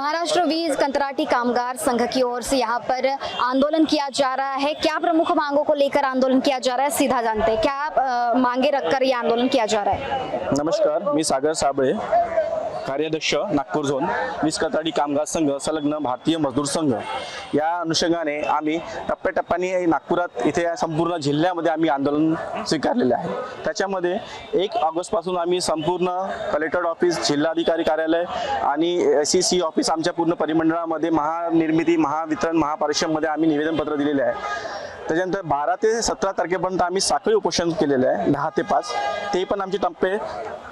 महाराष्ट्र वीज कंत्राटी कामगार संघ की ओर से यहाँ पर आंदोलन किया जा रहा है। क्या प्रमुख मांगों को लेकर आंदोलन किया जा रहा है, सीधा जानते हैं। क्या मांगे रखकर ये आंदोलन किया जा रहा है? नमस्कार, मी सागर साबळे, कार्याध्यक्ष नागपूर झोन वीज कंत्राटी कामगार संघ संलग्न भारतीय मजदूर संघ या अनुषंगाने आम्ही टप्प्याटप्प्याने नागपुरात इथे संपूर्ण जिल्ह्यामध्ये आम्ही आंदोलन स्वीकारलेले आहे। त्याच्यामध्ये 1 ऑगस्ट पासून आम्ही संपूर्ण कलेक्टर ऑफिस, जिल्हाधिकारी कार्यालय आणि SEC ऑफिस आमच्या पूर्ण परिमंडळामध्ये महानिर्मिती, महावितरण, महापरिषदमध्ये आम्ही निवेदनपत्र दिलेले आहे। त्याच्यानंतर 12 ते 17 तारखेपर्यंत आम्ही साखळी उपोषण केलेले आहे, 10 ते 5। ते पण आमचे टप्पे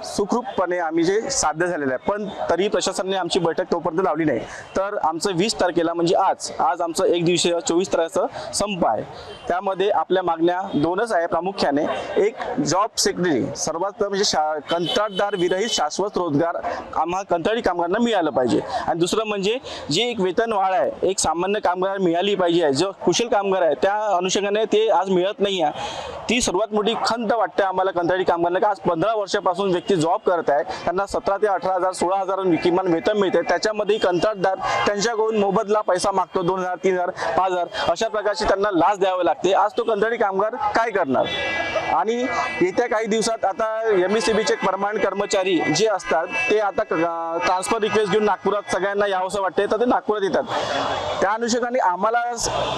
सुखरूपपणे आम्ही जे साध्य झालेले आहे, पण तरी प्रशासनाने आमची बैठक तोपर्यंत लावली नाही। तर आमचं 20 तारखेला म्हणजे आज आमचं एक दिवसीय 24 तारखेचा संप आहे। त्यामध्ये आपल्या मागण्या 2च आहे प्रामुख्याने। एक, जॉब सिक्युरिटी, सर्वात म्हणजे कंत्राटदार विरहित शाश्वत रोजगार आम्हाला कंत्राटी कामगारांना मिळालं पाहिजे। आणि दुसरं म्हणजे जी एक वेतन वाढ आहे, एक सामान्य कामगार मिळाली पाहिजे, जो कुशल कामगार आहे त्या अनुषंगाने ते आज मिळत नाही आहे। ती सर्वात मोठी खंत वाटते आम्हाला कंत्राटी कामगारांना, की आज 15 वर्षापासून व्यक्ती जॉब करत आहे, त्यांना 17 ते 18,000 16,000 किमान वेतन मिळते। त्याच्यामध्ये कंत्राटदार त्यांच्याकडून मोबदला पैसा मागतो, 2,000 3,000 5,000 अशा प्रकारची त्यांना लाच द्यावी लागते। आज तो कंत्राटी कामगार काय करणार? आणि येत्या काही दिवसात आता MSEBचे परमनंट कर्मचारी जे असतात ते आता ट्रान्सफर रिक्वेस्ट घेऊन नागपुरात सगळ्यांना यावंसं वाटते, तर ते नागपुरात येतात। त्या अनुषंगाने आम्हाला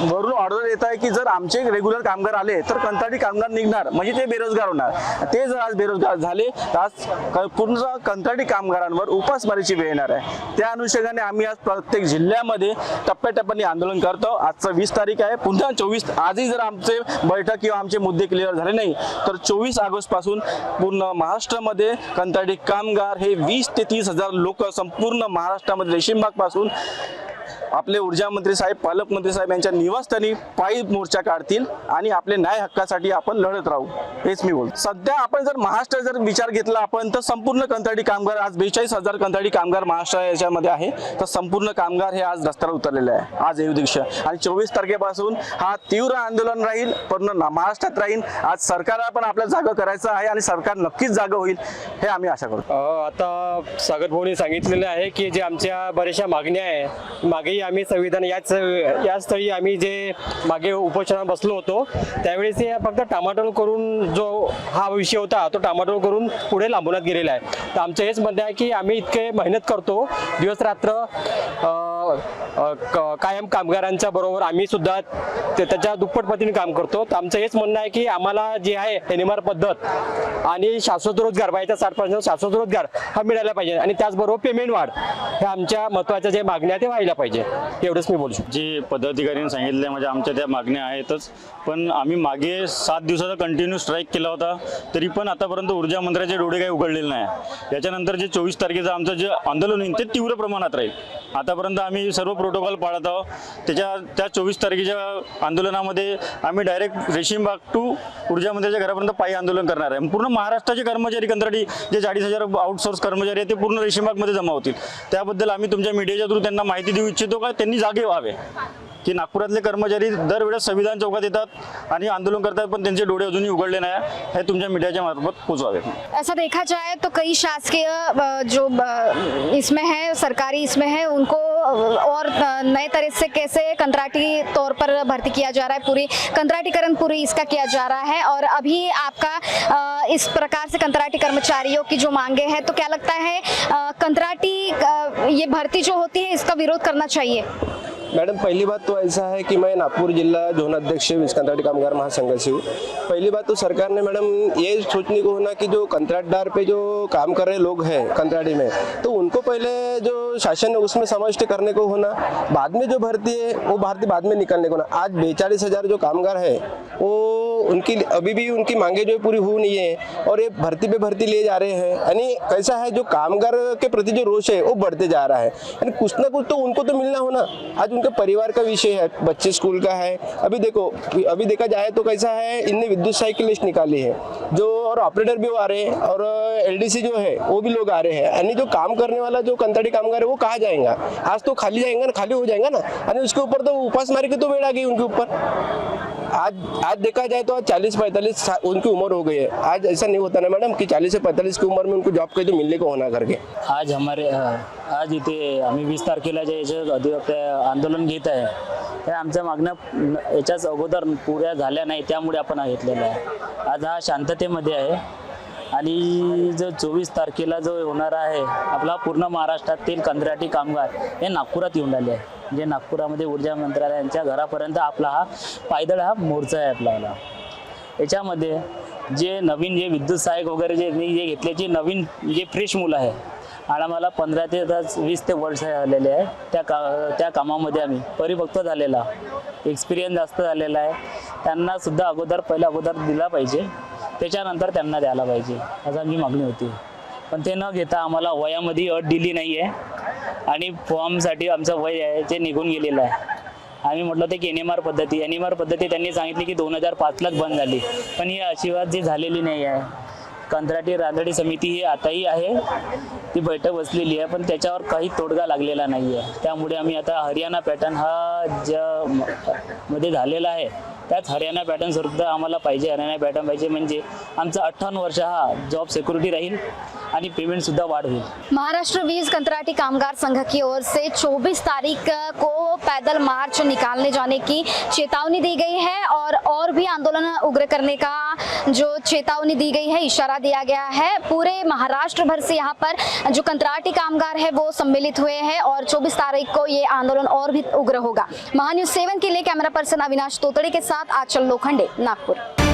वरून ऑर्डर येत आहे की जर आमचे रेग्युलर कामगार आले तर कंत्राटी कामगार निघणार, म्हणजे ते बेरोजगार होणार। ते जर आज बेरोजगार झाले तर आज पूर्ण कंत्राटी कामगारांवर उपासमारीची वेळ येणार आहे। त्या अनुषंगाने आम्ही आज प्रत्येक जिल्ह्यामध्ये टप्प्याटप्प्याने आंदोलन करतो। आजचं 20 तारीख आहे, पुन्हा 24 आजही जर आमचे बैठक किंवा आमचे मुद्दे क्लिअर झाले नाही तर 24 ऑगस्ट पासून पूर्ण महाराष्ट्रामध्ये कंत्राटी कामगार हे 20 ते 30,000 लोक संपूर्ण महाराष्ट्रामध्ये रेशीमबाग पासून आपले ऊर्जा मंत्री साहेब, पालकमंत्री साहेब यांच्या निवासस्थानी पायी मोर्चा काढतील आणि आपले न्याय हक्कासाठी आपण लढत राहू, हेच मी बोलतो। सध्या आपण जर महाराष्ट्र जर विचार घेतला आपण तर संपूर्ण कंत्राटी कामगार आज 42,000 कंत्राटी कामगार महाराष्ट्र याच्यामध्ये आहे। तर संपूर्ण कामगार हे आज रस्त्यावर उतरलेले आहे आज या दिवशी। आणि 24 तारखेपासून हा तीव्र आंदोलन राहील, पूर्ण महाराष्ट्रात राहील। आज सरकारला पण आपल्या जागा करायचं आहे आणि सरकार नक्कीच जागा होईल हे आम्ही आशा करतो। आता सागर भाऊनी सांगितलेलं आहे की जे आमच्या बऱ्याचशा मागण्या आहे, मागे आम्ही संविधान याच स्थळी आम्ही जे मागे उपोषणात बसलो होतो त्यावेळेस फक्त टामाटोल करून जो हा विषय होता तो टामाटोल करून पुढे लांबवण्यात गेलेला आहे। तर आमचं हेच म्हणणं आहे की आम्ही इतके मेहनत करतो, दिवस रात्र कायम कामगारांच्या बरोबर आम्ही सुद्धा त्याच्या दुप्पट पटीने काम करतो। तर आमचं हेच म्हणणं आहे की आम्हाला जे आहे NMR पद्धत आणि शाश्वत रोजगार, बायच्या 60% शाश्वत रोजगार हा मिळायला पाहिजे आणि त्याचबरोबर पेमेंट वाढ ह्या आमच्या महत्त्वाच्या जे मागण्या ते व्हायला पाहिजे, एवढंच मी बोलू शकतो। जे पदाधिकाऱ्यांनी सांगितले म्हणजे आमच्या त्या मागण्या आहेतच, पण आम्ही मागे 7 दिवसाचा कंटिन्यू स्ट्राईक केला होता, तरी पण आतापर्यंत ऊर्जा मंत्र्याचे डोळे काही उघडलेले नाही। याच्यानंतर जे 24 तारखेचं आमचं जे आंदोलन होईल ते तीव्र प्रमाणात राहील। आतापर्यंत आम्ही सर्व प्रोटोकॉल पाळत आहोत। त्या 24 तारखेच्या आंदोलनामध्ये आम्ही डायरेक्ट रेशीमबाग टू ऊर्जा मंत्र्याच्या घरापर्यंत पायी आंदोलन करणार आहे। पूर्ण महाराष्ट्राचे कर्मचारी कंत्राटी जे 40,000 आउटसोर्स कर्मचारी आहेत ते पूर्ण रेशीमबागमध्ये जमा होतील। त्याबद्दल आम्ही तुमच्या मीडियाच्या थ्रू त्यांना माहिती देऊ इच्छितो का त्यांनी जागे व्हावे, की नागपुरातले कर्मचारी दरवेळेस संविधान चौकात येतात आणि आंदोलन करतात पण त्यांचे डोळे अजूनही उघडले नाही, हे तुमच्या मीडियाच्या मार्फत पोहोचवावे। ऐसा देखा जाए तो कई शासकीय जो इसमें है, सरकारी इसमें है, उनको और नए तरह से कैसे कंत्राटी तौर पर भर्ती किया जा रहा है, पूरी कंत्राटीकरण पूरी इसका किया जा रहा है। और अभी आपका इस प्रकार से कंत्राटी कर्मचारियों की जो मांगे हैं, तो क्या लगता है कंत्राटी ये भर्ती जो होती है इसका विरोध करना चाहिए? मैडम, पहली बात तो ऐसा है कि मैं नागपुर जिला जोन अध्यक्ष वीज कंत्राटी कामगार महासंघ से हूँ। पहली बात तो सरकार ने मैडम ये सोचने को होना कि जो कंत्राटदार पे जो काम कर रहे लोग हैं कंत्राटी में, तो उनको पहले जो शासन है उसमें समाविष्ट करने को होना, बाद में जो भर्ती है वो भर्ती बाद में निकालने को होना। आज 42,000 जो कामगार है वो उनकी अभी भी उनकी मांगे जो पूरी हुई नहीं है और ये भर्ती पे भर्ती लिए जा रहे हैं। यानी कैसा है, जो कामगार के प्रति जो रोष है वो बढ़ते जा रहा है। यानी कुछ ना कुछ तो उनको तो मिलना होना। आज उनके परिवार का विषय है, बच्चे स्कूल का है। अभी देखा जाए तो कैसा है, इनने विद्युत साइकिल लिस्ट निकाली है जो, और ऑपरेटर भी आ रहे हैं और LDC जो है वो भी लोग आ रहे हैं। यानी जो काम करने वाला जो कंत्राटी कामगार है वो कहाँ जाएगा? आज तो खाली जाएगा ना, खाली हो जाएगा ना। यानी उसके ऊपर तो उपासमारी की तो वेळ आ गई उनके ऊपर। आज देखा जाए तो 40-45 उनकी उम्र हो गई है। आज ऐसा नहीं होता ना मैडम कि 40 से 45 की उम्र में उनको जॉब कहीं तो मिलने को होना करके। आज इथे आम्ही 20 तारखेला जे आंदोलन घेत आहे हे आमच्या मागण्या याच्याच अगोदर पुऱ्या झाल्या नाही, त्यामुळे आपण घेतलेला आहे। आज हा शांततेमध्ये आहे आणि जो 24 तारखेला जो होणार आहे आपला पूर्ण महाराष्ट्रातील कंत्राटी कामगार हे नागपुरात येऊन आले आहे। म्हणजे नागपुरामध्ये ऊर्जा मंत्रालयांच्या घरापर्यंत आपला हा पायदळ हा मोर्चा आहे आपल्याला। याच्यामध्ये जे नवीन जे विद्युत सहाय्यक वगैरे जे घेतल्याची नवीन जे फ्रेश मुलं आहे आणि आम्हाला 15 ते 20 ते वर्ष आलेले आहे, त्या कामामध्ये आम्ही परिपक्व झालेला, एक्सपिरियन्स जास्त झालेला आहे, त्यांना सुद्धा अगोदर दिला पाहिजे, त्याच्यानंतर त्यांना द्यायला पाहिजे असं आमची मागणी होती। पण ते न घेता आम्हाला वयामध्ये अट दिली नाही आहे आणि फॉर्मसाठी आमचं वय आहे ते निघून गेलेलं आहे। आम्ही म्हटलं ते की एनएमआर पद्धती त्यांनी सांगितली की 2005लाच बंद झाली, पण ही अशिवात जी झालेली नाही आहे। कंत्राटी रांधडी समिती ही आताही आहे, ती बैठक बसलेली आहे, पण त्याच्यावर काही तोडगा लागलेला नाही आहे। त्यामुळे आम्ही आता हरियाणा पॅटर्न हा ज्या मध्ये झालेला आहे त्याच हरियाणा पॅटर्न सुद्धा आम्हाला पाहिजे। हरियाणा पॅटर्न पाहिजे म्हणजे आमचा 58 वर्ष हा जॉब सिक्युरिटी राहील आणि पेमेंट सुद्धा वाढ होईल। महाराष्ट्र वीज कंत्राटी कामगार संघ की ओर से 24 तारीख को पैदल मार्च निकालने जाने की चेतावनी दी गई है और भी आंदोलन उग्र करने का जो चेतावनी दी गई है, इशारा दिया गया है। पूरे महाराष्ट्र भर से यहाँ पर जो कंत्राटी कामगार है वो सम्मिलित हुए हैं और 24 तारीख को ये आंदोलन और भी उग्र होगा। महान्यूज 7 के लिए कैमरा पर्सन अविनाश तोतड़े के साथ आंचल लोखंडे, नागपुर।